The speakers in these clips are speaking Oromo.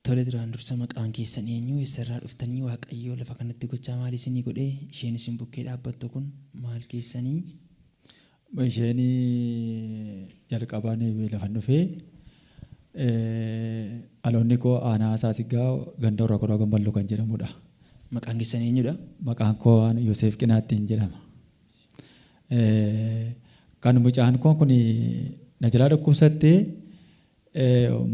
Tole duraan dursa maqaan keessan eenyu eessarraa dhuftanii waaqayyoo lafa kanatti gochaa maalii isinii godhee isheen isin bukkee dhaabbattu kun maal keessanii? Isheen jalqabaan lafan dhufee aloonni koo aanaa Saasigaa ganda Horroo Qoroo Gamballoo kan jedhamudha. Maqaan keessan eenyudha? Maqaan koo Yoosef Qinaattiin jedhama. Kan mucaan koo kun na jalaa dhukkubsattee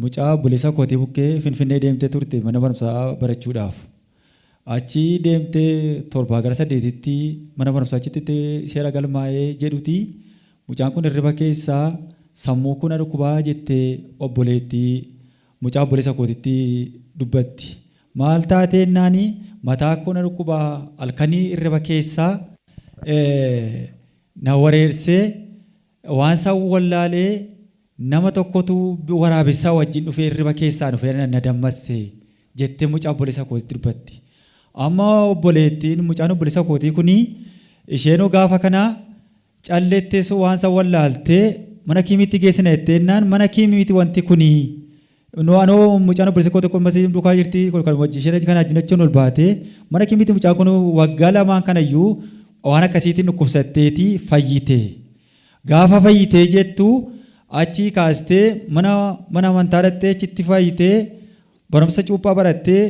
mucaa bulisa kootii bukkee Finfinnee deemtee turte mana barumsaa barachuudhaaf. Achi deemtee 7-8tti mana barumsaa achitti seera galmaa'ee jedhuti. Mucaan kun hirriba keessaa sammuu kun dhukkubaa jettee obboleettii mucaa bulisa kootitti dubbatti. Maal taatee naani mataa kun dhukkubaa halkanii hirriba keessaa na wareersee waan isaa wallaalee nama tokkotu waraabessaa wajjin dhufee hirriba keessaa dhufee na dammasse jettee mucaa bulisa kootitti dubbatti. Amma obboleettiin mucaan bulisa kootii kuni isheenoo gaafa kana calleettees waan isaa wallaaltee mana kiimitti geessina jetteenaan mana kiimitti wanti kuni anoo mucaan bulisa kootii kun masii dhukaa jirti kan wajjin isheen kana ajinachuun ol baatee mana kiimitti mucaan kun waggaa lamaan kanayyuu waan akkasiitiin dhukkubsatteeti fayyite. Gaafa fayyitee jettu achi kaastee mana amantaa dhattee achitti fayyitee barumsa cuuphaa barattee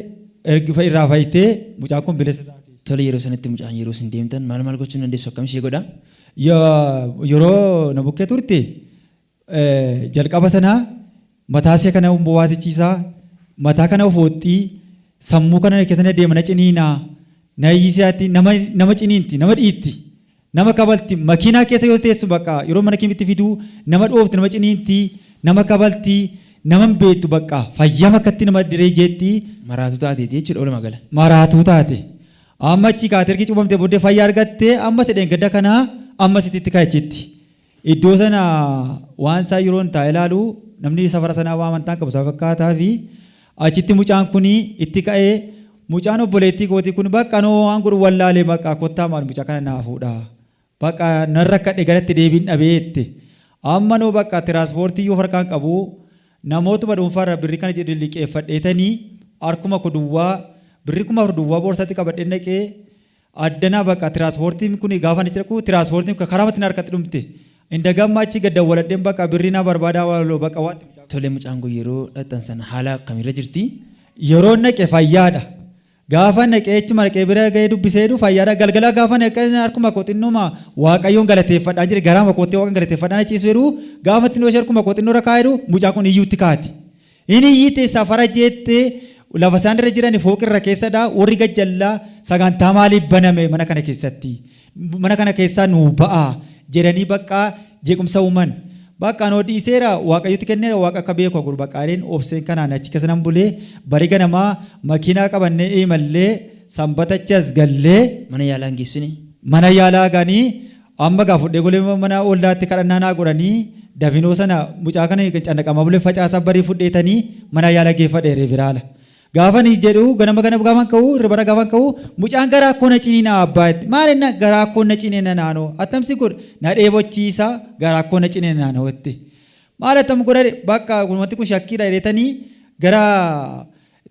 erga irraa fayyitee mucaan kun bilisa taate. Tole yeroo sanatti mucaan yeroo isin deemtan maal gochuun dandeessu akkam ishee godha? Yeroo na bukkee turte jalqaba sanaa mataasee kana waasichiisaa mataa kana ofooxxii sammuu kana keessatti deema na ciniinaa na hiisiyaatti nama ciniinti nama dhiitti. Nama kabalti makiinaa keessa yoo teessu bakka yeroo mana kiimitti fiduu nama dhoofti nama ciniinti nama kabalti nama beektu bakka fayyama akkatti nama diree jeetti. Maraatuu taate jechuudha oolmaa gala. Maraatuu taate amma achi kaatee ergi cuubamtee booddee fayyaa argattee amma sedheen gadda kanaa amma sititti kaa'ichitti. Iddoo sana waan isaa yeroo hin taa'e ilaalu namni safara sanaa waa amantaan qabu isaa fakkaataa fi achitti mucaan kuni itti ka'ee mucaan obboleettii kootii kun bakka noo waan godhu wallaalee bakka kottaa maal mucaa kana naafuudha. Bakka narra kadhe galatti deebiin dhabeette amma noo bakka tiraanspoortii yoo harkaan qabu namootuma dhuunfaarra birrii kana jedhe liqeeffadheetanii harkuma kuduwwaa birrii kuma duwwaa boorsatti qabadhee naqee addanaa bakka tiraanspoortiin kun gaafa ni cirqu tiraanspoortiin kun karaa matiin harkatti dhumte inda gammachi gadda waladheen bakka birrii na barbaadaa waloo bakka waan. Tole mucaan kun yeroo dhaqxan sana haala akkamiirra jirti? Yeroo naqe fayyaadha. Gaafa naqee achuma naqee bira ga'ee dubbisee fayyaadha galgala gaafa naqee harkuma kooxinnuma waaqayyoon galateeffadhaa jire garaama koottee waaqan galateeffadhaa achiisu jedhu gaafa xinnoo ishee harkuma kooxinnoo irra kaa'edhu mucaan kun iyyuutti kaati. Inni iyyite safara jettee lafa isaan irra jiran fooqirra keessadha warri gajjallaa sagantaa maaliif baname mana kana keessatti mana kana keessaa nuu ba'a jedhanii bakka jeequmsa uuman. Bakka anoo dhiiseera waaqayyooti kenneera waaqa akka beeku gurba qaaliin obseen kanaan achi keessa nan bulee bari ganamaa makiinaa qabannee imallee sanbatachas gallee mana yaalaa hin geessine. Mana yaalaa ganii amma gaafudhee golee mana ollaatti kadhannaa naa godhanii dafinoo sana mucaa kana cannaqamaa bulee facaasaa barii fudheetanii mana yaalaa geeffadhe reefiraala. Gaafa ni jedhu ganama gaafan ka'u ribara gaafan ka'u mucaan garaa koo na ciniina abbaatti maal inni garaa koo na ciniina naanoo attamsi kun na dheebochiisa garaa koo na ciniina naanootti maal attam godhare bakka wanti kun shakkiidha jedhetanii gara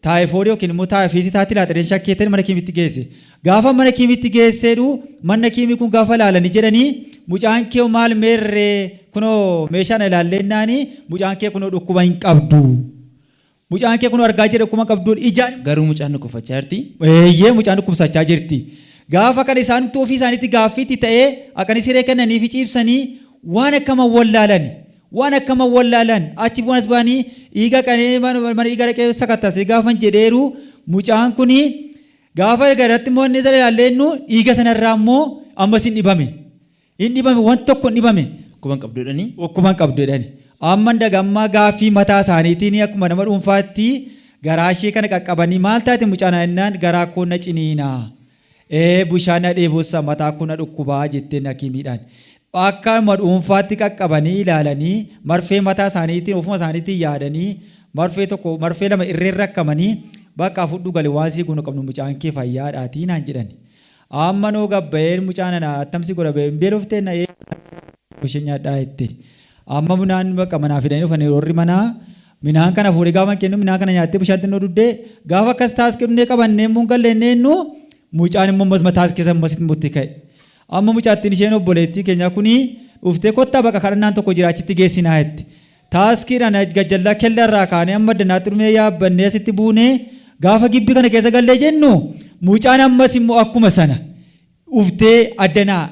taayifoodii yookiin immoo taayifiisii taatti laatadeen shakkeettanii mana kiimitti geesse gaafa mana kiimitti geesseedhu manna kiimii kun gaafa laalanii jedhanii mucaan kee maal meerree kunoo meeshaan ilaallennaanii mucaan kee kunoo dhukkuba hin qabdu. Mucaan kee kun argaa jira akkuma qabduun ijaan garuu mucaan dhukkubsachaa jirti. Mucaan dhukkubsachaa jirti. Gaafa kana isaan ofii isaaniitti gaaffiitti ta'ee akkani siree kennanii fi ciibsanii waan akkama wallaalan achi bu'anas baanii dhiiga qanee mana dhiiga dhaqee sakattase gaafan jedheeru mucaan kuni gaafa irratti immoo inni isa ilaallennu dhiiga sanarraa immoo ammas hin dhibame waan tokko hin dhibame. Akkuma qabduudhani. Amma dagammaa gaaffii mataa isaaniitiin akkuma nama dhuunfaatti garaa ishee kana qaqqabanii maal taate mucaan ennaan garaa koo na ciniina bushaan na dheebossa mataa koo na dhukkubaa jetteen hakimiidhaan akka nama dhuunfaatti qaqqabanii ilaalanii marfee mataa isaaniitiin ofuma isaaniitiin yaadanii marfee lama irreen rakkamanii bakka fudhu galee waan sii kun qabnu mucaan kee fayyaadhaatii naan jedhan amma noo gabbayeen mucaan attamsi godha beelofteen na ishee nyaadhaa jettee. Amma bunaan bakka manaa fidanii dhufanii warri manaa Minaan kana fuudhee gaafa kennu minaan kana nyaattee bishaatti nu duddee gaafa akkas taaskifnee qabannee immoo galleennee nu mucaan immoo mataa keessa masitti mutti ka'e. Amma mucaattiin isheen obboleettii keenya kuni dhuftee kottaa bakka kadhannaan tokko jiraachitti geessinaa jetti. Taaskiidhaan gajjallaa kellarraa kaanee amma danaatti dhumee yaabbannee asitti buunee gaafa gibbii kana keessa gallee jennu mucaan ammas immoo akkuma sana dhuftee addanaa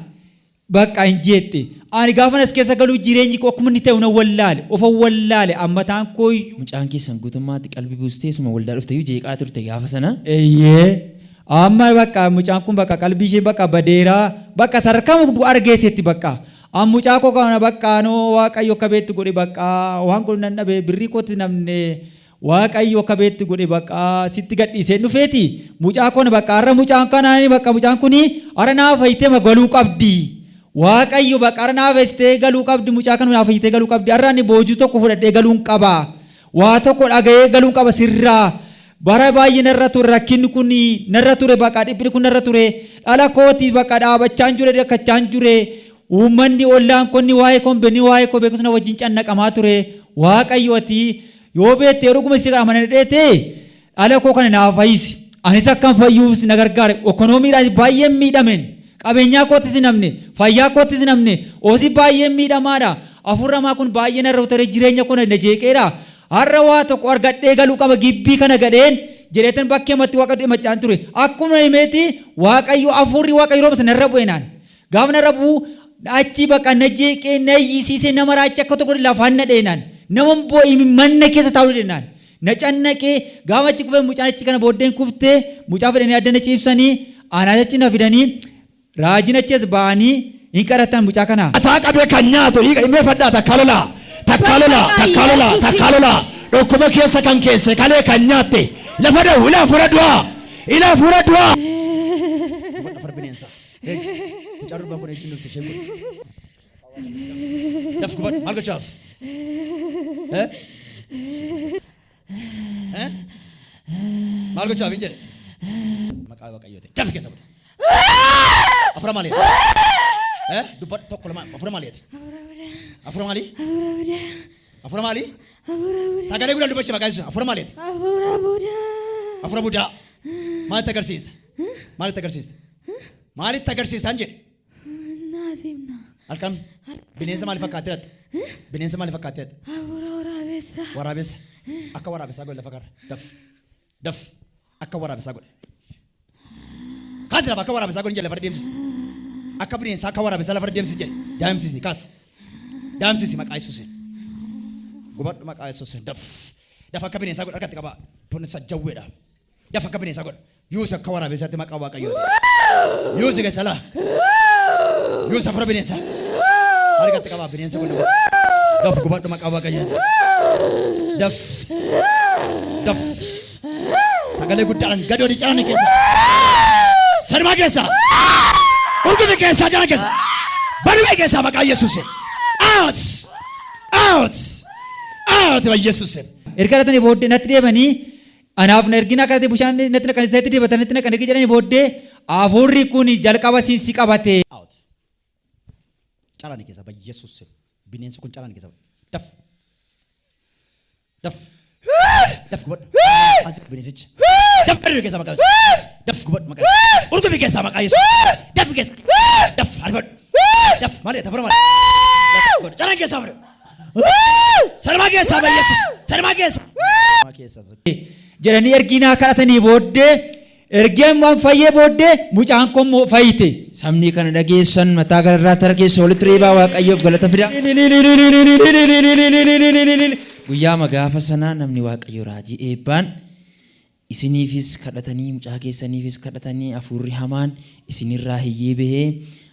bakka hin jeette. Ani gaafa as keessa galuu jireenyi koo akkuma inni ta'u na wallaale ofa wallaale ammataan koo mucaan keessan guutummaatti qalbii buustee suma waldaa dhufteeyyuu jeeqaa turte gaafa sana. Eeyyee amma bakka mucaan kun bakka qalbii ishee bakka badeeraa bakka sarkama argeessetti bakka amma mucaa koo kana bakka noo waaqayyo akka beetti godhe bakka waan kun nan dhabe birrii kootti namne waaqayyo akka beetti godhe bakka sitti gadhiisee dhufeeti mucaa koona bakka har'a mucaan kanaani bakka mucaan kuni har'a naaf fayyitee galuu qabdi. Waaqayyo bakka har'a naaf fayyitee galuu qabdi mucaa kana naaf fayyitee galuu qabdi har'a ani boojuu tokko fudhadhee galuun qaba waa tokko dhaga'ee galuun qaba sirraa bara baay'ee narra ture rakkinni kun narra ture bakka dhiphini kun narra ture dhala kooti bakka dhaabachaan jure rakkachaan jure uummanni ollaan konni waa'ee kombenni waa'ee koo beekusna wajjin cannaqamaa ture waaqayyooti yoo beettee dhuguma si amana dheete dhala koo kana naaf fayyisi anis akkan fayyuuf na gargaare ekonomiidhaan baay'ee miidhamen qabeenyaa kootis namne fayyaa kootis namne osi baay'ee miidhamaadha afurramaa kun baay'ee narra ture jireenya kun na jeeqeedha har'a waa tokko argadhee galuu qaba gibbii kana gadheen jedheetan bakkee matti waaqayyo macaan ture akkuma himeeti waaqayyo afurri waaqayyo roobsa narra bu'eenaan gaafa narra bu'u achi bakka na jeeqee na yiisiisee nama raacha akka tokko lafaan na dheenaan nama bo'ii manna keessa taa'uu dheenaan na cannaqee gaafa achi kufee mucaan achi kana booddeen kuftee mucaa fedhanii addana ciibsanii aanaa achi na fidanii raajina achiis ba'anii hin kadhatan mucaa kana. Ataa qabee kan nyaatu himee fadhaa takkaalolaa dhokkuma keessa kan keesse kalee kan nyaatte lafa dhawu ilaa fura du'aa. Afar bineensa. Mucaa durbaan kun ejjiin dhufte isheen kun. Daf gubadhu maal gochaaf? Maal gochaaf hin jedhe? Maqaa waaqayyooti. Daf keessa godhe. Afura maaliiti? Dubbadhu tokko lama afura maaliiti? Afura maali? Afura maali? Sagalee guddaa dubbachuu maqaa isaa afura maaliiti? Afura budaa. Maalitti agarsiista? Maalitti agarsiista hin jedhe? Halkan bineensa maali fakkaatteetti? Waraabessa. Akka waraabessaa godhe lafa karra. Daf. Akka waraabessaa godhe. Kaasi lafa akka waraabessaa godhe jedhe lafa deemsisi. Akka bineensa akka waraabessaa lafa deemsisi jedhe. Daa'imsiisi kaasi. Daa'imsiisi maqaa Yesuusiin. Gubadhu maqaa Yesuusiin daf akka bineensaa godhe harkatti qabaa. Tonni sajjawweedha. Daf akka bineensaa godhe. Yuus akka waraabessaatti maqaa waaqayyooti. Yuus keessalaa. Yuus afura bineensaa. Harkatti qabaa bineensa godhe. Daf gubadhu maqaa waaqayyooti. Daf. Sagalee guddaadhaan gadoodii calani keessa. Sarmaa keessa. Urgumi keessa jala keessa. Barumee keessa maqaa Yesuusiin. Out by Yesuusiin. Erga ratanii booddee natti deebanii anaaf na ergina akkatti bishaan natti naqan isaatti deebatan natti naqan ergi jedhanii booddee afurri kun jalqaba siinsi qabate. Out. Calani keessa by Yesuusiin. Bineensi kun calani keessa. Daf gubadhu. Bineensicha. Daf barumee keessa maqaa Yesuusiin. Daf gubadhu maqaa Yesuusiin. Urgumi keessa maqaa Yesuusiin. Daf keessa. Daf harkadhu. Daf malee tafura malee. Calani keessa malee. Sarmaa keessa by Yesuus. Sarmaa keessa. Jedhanii erginaa kadhatanii booddee ergeen waan fayyee booddee mucaan koo fayyite. Sabni kana dhageessan mataa gararraa tara keessa walitti reebaa waaqayyoof galata fida. Guyyaa gaafa sanaa namni waaqayyo raajii eebbaan isiniifis kadhatanii mucaa keessaniifis kadhatanii hafuurri hamaan isinirraa hiyyee bahee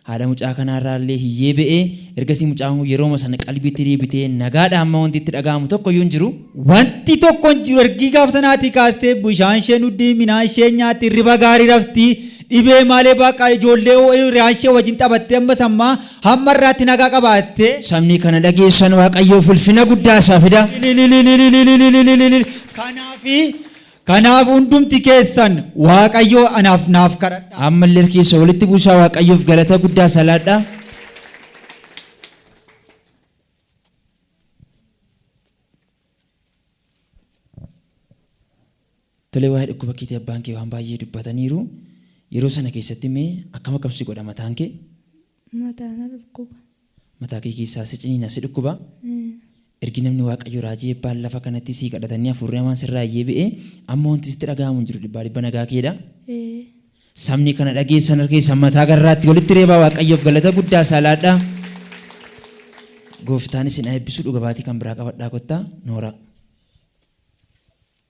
haadha mucaa kanarraa illee hiyyee bahee ergasii mucaan yeroo sana qalbiitti deebitee nagaadhaan amma wanti itti dhaga'amu tokko iyyuu hin jiru. Wanti tokko hin jiru ergi gaafa sanaatii kaastee bishaan ishee nuddii midhaan ishee nyaatti riba gaarii raftii dhibee malee bakka ijoollee re'aan ishee wajjin taphattee amma sammaa hamma irraatti nagaa qabaatte. Sabni kana dhageessan waaqayyoof ulfina guddaa isaa fida. Kanaaf hundumti keessan waaqayyoo anaaf naaf kadhadha. Ammallee keessa walitti buusaa waaqayyoof galata guddaa salaadha. Tolee waa'ee dhukkuba keetii abbaan kee waan baay'ee dubbataniiru. Yeroo sana keessatti mee akkam akkamsi godha mataan kee? Mataan dhukkuba. Mataa kee keessaa si ciniina si dhukkuba. Ergi namni Waaqayyo raajii eebbaan lafa kanatti sii kadhatanii hafuurri hamaan sirraa eebbee amma wanti sitti dhaga'amu hin jiru dhibbaa dhibba nagaa keedha. Sabni kana dhageessan harkeessa mataa garraatti walitti reebaa Waaqayyoof galata guddaa saalaadha. Gooftaan isin eebbisu dhuga baatii kan biraa qabadhaa kottaa Nooraa.